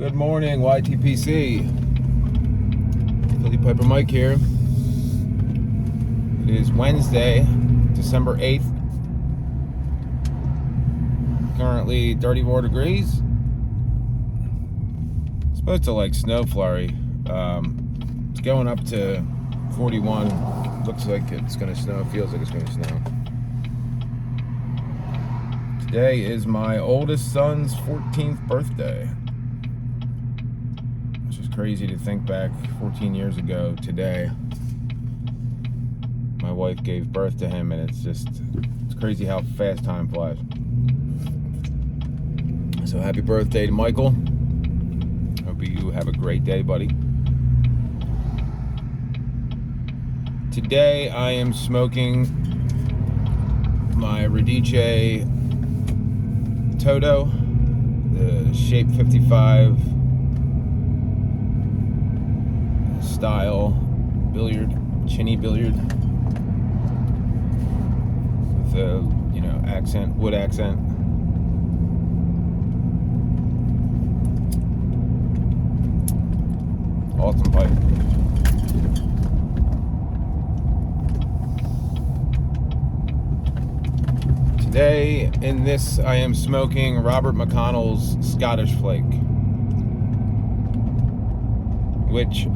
Good morning, YTPC. Philly Piper Mike here. It is Wednesday, December 8th. Currently 34 degrees. It's supposed to snow flurry. It's going up to 41. Looks like it's going to snow. Feels like it's going to snow. Today is my oldest son's 14th birthday. It's just crazy to think back 14 years ago today. My wife gave birth to him, and it's crazy how fast time flies. So happy birthday to Michael. Hope you have a great day, buddy. Today I am smoking my Radice Toto, the Shape 55 style billiard, chinny billiard with a accent, wood accent. Awesome pipe. Today in this I am smoking Robert McConnell's Scottish Flake, which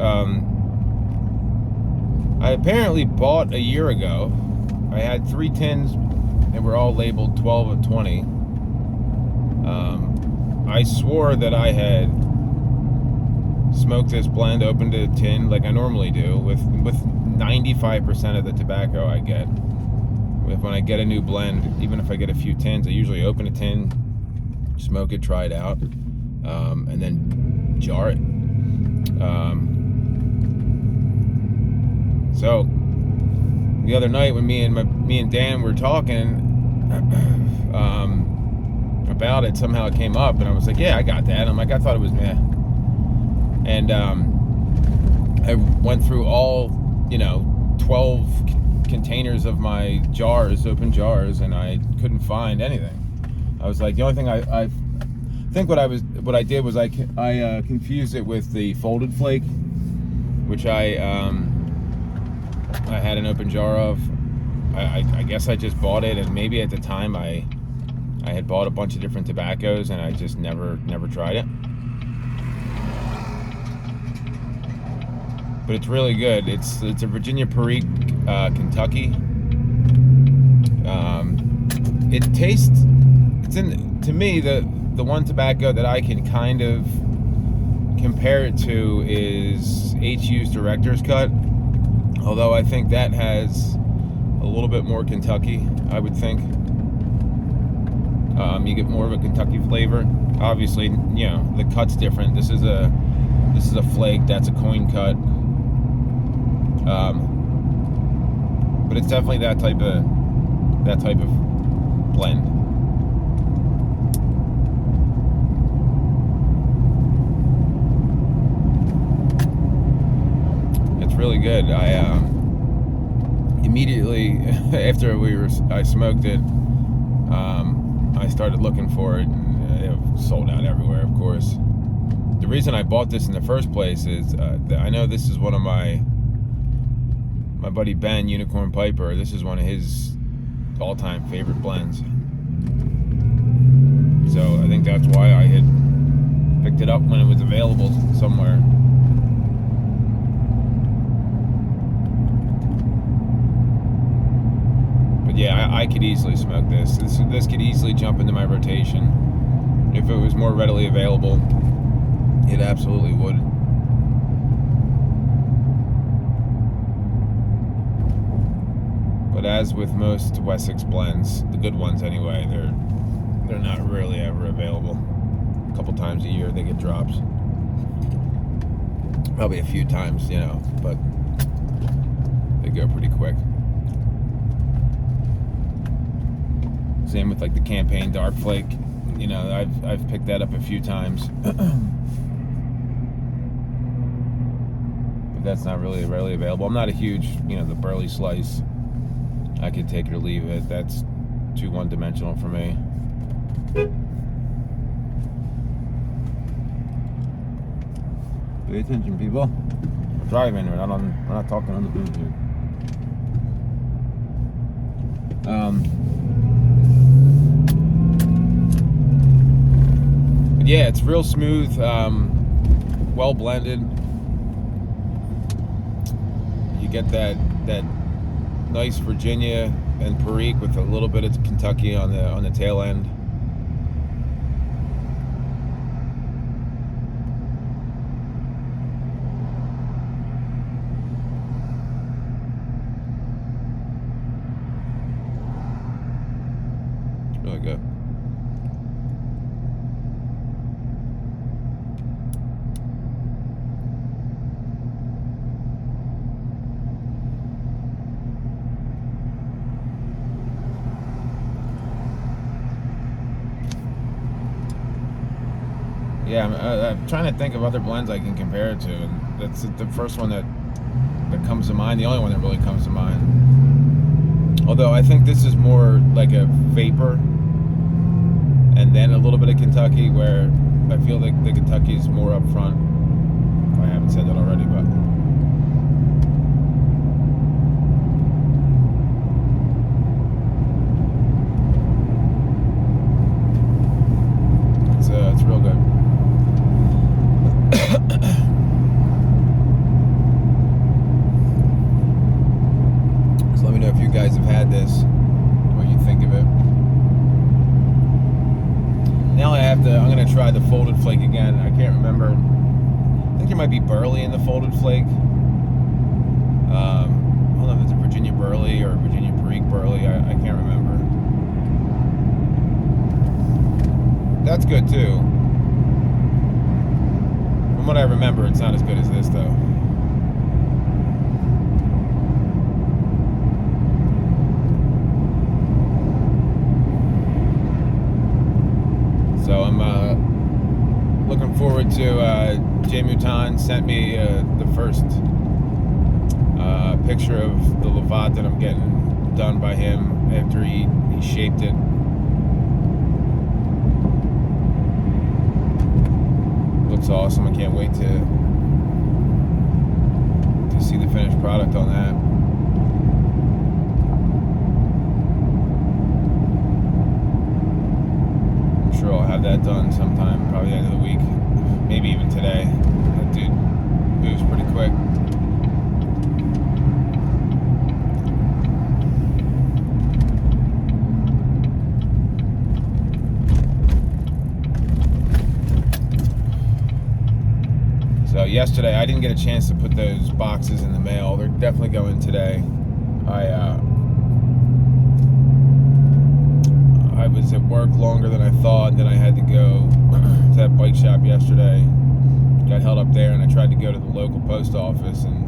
I apparently bought a year ago. I had 3 tins. They were all labeled 12 of 20. I swore that I had smoked this blend, opened a tin like I normally do, with 95% of the tobacco I get. When I get a new blend, even if I get a few tins, I usually open a tin, smoke it, try it out, and then jar it. So the other night when me and Dan were talking about it, somehow it came up, and I was like, "Yeah, I got that." I'm like, "I thought it was meh." And I went through all 12 containers of my jars, open jars, and I couldn't find anything. I was like, the only thing I think what I did was I confused it with the folded Flake, which I had an open jar of. I guess I just bought it, and maybe at the time I had bought a bunch of different tobaccos, and I just never tried it. But it's really good. It's a Virginia Perique, Kentucky. It tastes. To me, the one tobacco that I can kind of compare it to is HU's Director's Cut. Although I think that has a little bit more Kentucky, I would think. You get more of a Kentucky flavor. Obviously, the cut's different. This is a Flake. That's a coin cut. But it's definitely that type of blend. It's really good. I immediately after I smoked it, I started looking for it, and it was sold out everywhere, of course. The reason I bought this in the first place is I know this is one of my buddy Ben, Unicorn Piper. This is one of his all-time favorite blends. So I think that's why I had picked it up when it was available somewhere. But yeah, I could easily smoke this. This could easily jump into my rotation. If it was more readily available, it absolutely would. But as with most Wessex blends, the good ones anyway, they're not really ever available. A couple times a year they get drops. Probably a few times, but they go pretty quick. Same with the Campaign Dark Flake. I've picked that up a few times. But that's not really readily available. I'm not a huge, the Burley Slice. I could take it or leave it. That's too one-dimensional for me. Pay attention, people. We're driving. We're not talking on the phone here. But yeah, it's real smooth, well blended. You get that nice Virginia and Perique with a little bit of Kentucky on the tail end. Really good. Yeah, I'm trying to think of other blends I can compare it to, and that's the first one that comes to mind, the only one that really comes to mind. Although I think this is more like a vapor, and then a little bit of Kentucky, where I feel like the Kentucky is more up front. If I haven't said that already, but it's real good. So let me know if you guys have had this, what you think of it. Now I'm gonna try the folded flake again. I can't remember. I think there might be burley in the folded flake. I don't know if it's a Virginia burley or Virginia Perique burley. I can't remember. That's good too. From what I remember, it's not as good as this though. So I'm looking forward to Jay Mouton sent me the first picture of the Lovat that I'm getting done by him after he shaped it. Looks awesome. I can't wait to see the finished product on that. I'm sure I'll have that done sometime, probably the end of the week, maybe even today. That dude moves pretty quick. So yesterday, I didn't get a chance to put those boxes in the mail. They're definitely going today. I was at work longer than I thought, and then I had to go to that bike shop yesterday. Got held up there, and I tried to go to the local post office, and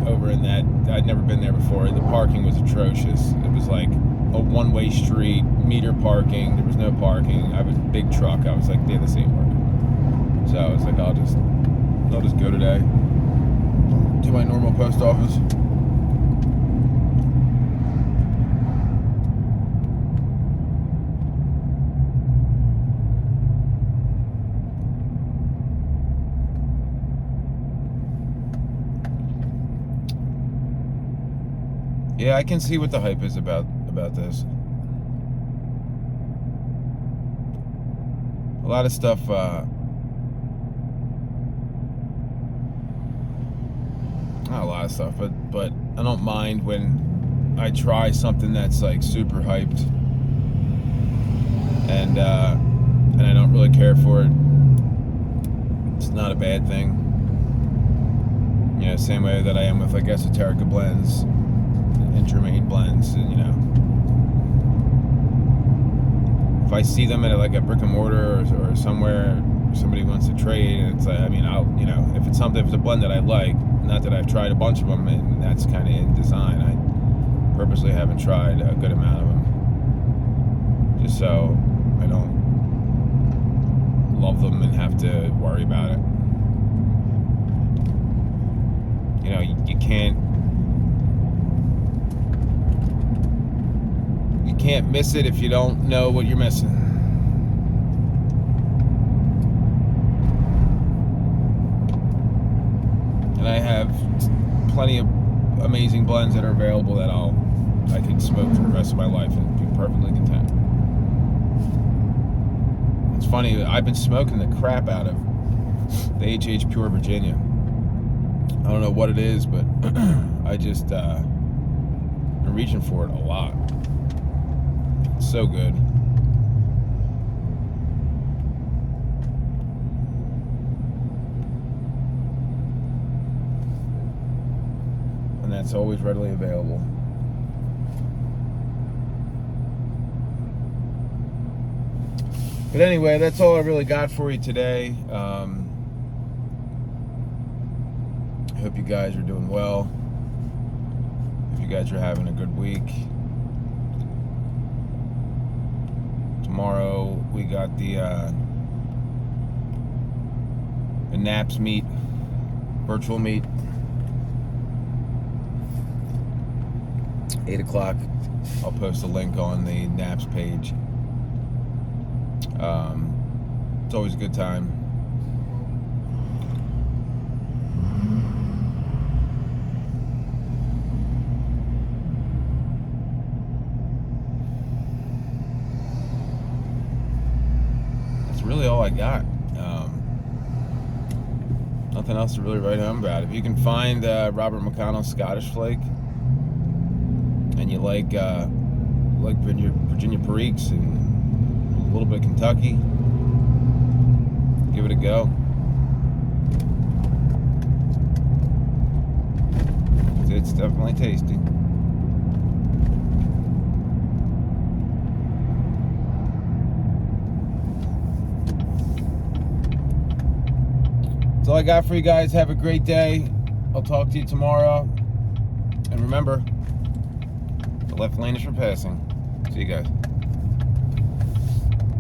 over in that, I'd never been there before. The parking was atrocious. It was like a one-way street, meter parking. There was no parking. I have a big truck. I was like, yeah, this ain't working. So I was like, I'll just go today to my normal post office. Yeah, I can see what the hype is about this. A lot of stuff. Not a lot of stuff, but I don't mind when I try something that's like super hyped, and I don't really care for it. It's not a bad thing. You know, same way that I am with like esoterica blends, Intramain blends, and you know, if I see them at like a brick and mortar or somewhere somebody wants to trade, and it's like, I mean, if it's a blend that I like. Not that I've tried a bunch of them, and that's kind of in design. I purposely haven't tried a good amount of them, just so I don't love them and have to worry about it. You know, you can't miss it if you don't know what you're missing. And I have plenty of amazing blends that are available that I could smoke for the rest of my life and be perfectly content. It's funny, I've been smoking the crap out of the HH Pure Virginia. I don't know what it is, but I just been reaching for it a lot. It's so good. And that's always readily available. But anyway, that's all I really got for you today. I hope you guys are doing well. Hope you guys are having a good week. Tomorrow we got the NAPS meet, virtual meet. 8 o'clock. I'll post a link on the NAPS page. It's always a good time. That's really all I got. Nothing else to really write home about. If you can find Robert McConnell's Scottish Flake, and you like Virginia Periques and a little bit of Kentucky, give it a go. It's definitely tasty. That's all I got for you guys. Have a great day. I'll talk to you tomorrow. And remember, the left lane is for passing. See you guys.